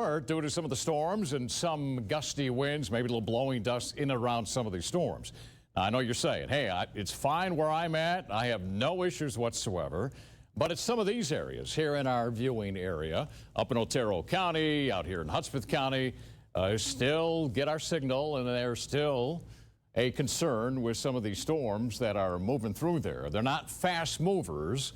alert due to some of the storms and some gusty winds, maybe a little blowing dust in and around some of these storms. Now, I know you're saying, hey, it's fine where I'm at. I have no issues whatsoever. But it's some of these areas here in our viewing area, up in Otero County, out here in Hudspeth County, still get our signal, and there's still a concern with some of these storms that are moving through there. They're not fast movers,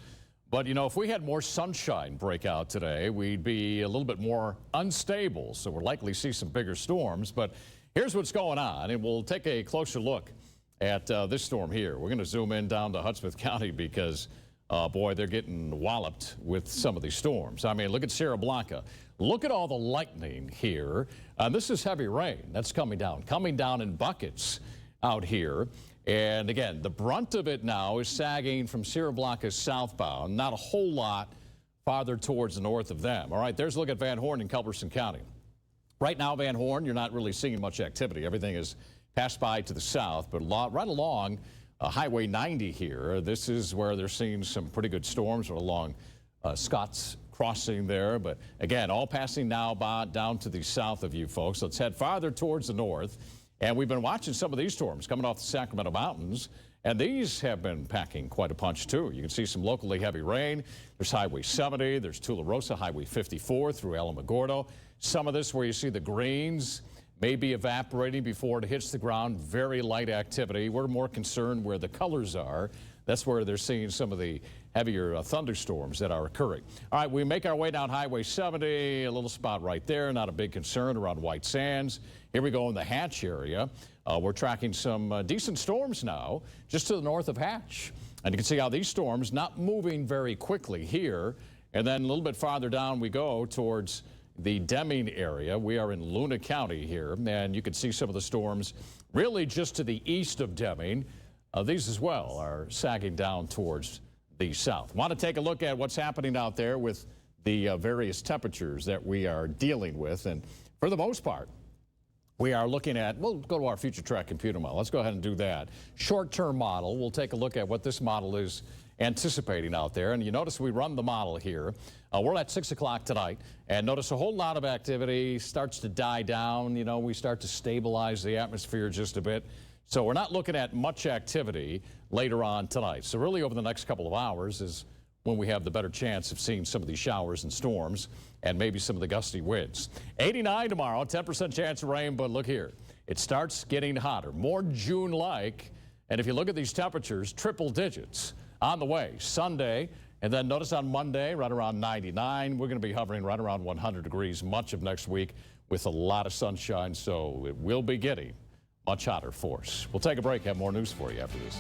but you know, if we had more sunshine break out today, we'd be a little bit more unstable, so we'll likely see some bigger storms. But here's what's going on, and we'll take a closer look at this storm here. We're going to zoom in down to Hudspeth County because boy, they're getting walloped with some of these storms. I mean, look at Sierra Blanca. Look at all the lightning here. This is heavy rain that's coming down in buckets out here. And again, the brunt of it now is sagging from Sierra Blanca southbound, not a whole lot farther towards the north of them. All right, there's a look at Van Horn in Culberson County. Right now, Van Horn, you're not really seeing much activity. Everything is passed by to the south, but right along Highway 90 here, this is where they're seeing some pretty good storms along Scott's Crossing there. But again, all passing now down to the south of you folks. Let's head farther towards the north. And we've been watching some of these storms coming off the Sacramento Mountains, and these have been packing quite a punch too. You can see some locally heavy rain. There's Highway 70, there's Tularosa, Highway 54 through Alamogordo. Some of this where you see the greens may be evaporating before it hits the ground. Very light activity. We're more concerned where the colors are. That's where they're seeing some of the heavier thunderstorms that are occurring. All right, we make our way down Highway 70, a little spot right there, not a big concern around White Sands. Here we go in the Hatch area. We're tracking some decent storms now just to the north of Hatch. And you can see how these storms not moving very quickly here. And then a little bit farther down we go towards the Deming area. We are in Luna County here, and you can see some of the storms really just to the east of Deming. These as well are sagging down towards the south. Want to take a look at what's happening out there with the various temperatures that we are dealing with. And for the most part, we are looking at, we'll go to our future track computer model. Let's go ahead and do that. Short-term model, we'll take a look at what this model is anticipating out there. And you notice we run the model here. We're at 6 o'clock tonight, and notice a whole lot of activity starts to die down. You know, we start to stabilize the atmosphere just a bit. So we're not looking at much activity later on tonight. So really over the next couple of hours is when we have the better chance of seeing some of these showers and storms and maybe some of the gusty winds. 89 tomorrow, 10% chance of rain, but look here. It starts getting hotter, more June-like. And if you look at these temperatures, triple digits on the way. Sunday, and then notice on Monday, right around 99. We're going to be hovering right around 100 degrees much of next week with a lot of sunshine, so it will be getting much hotter for us. We'll take a break, have more news for you after this.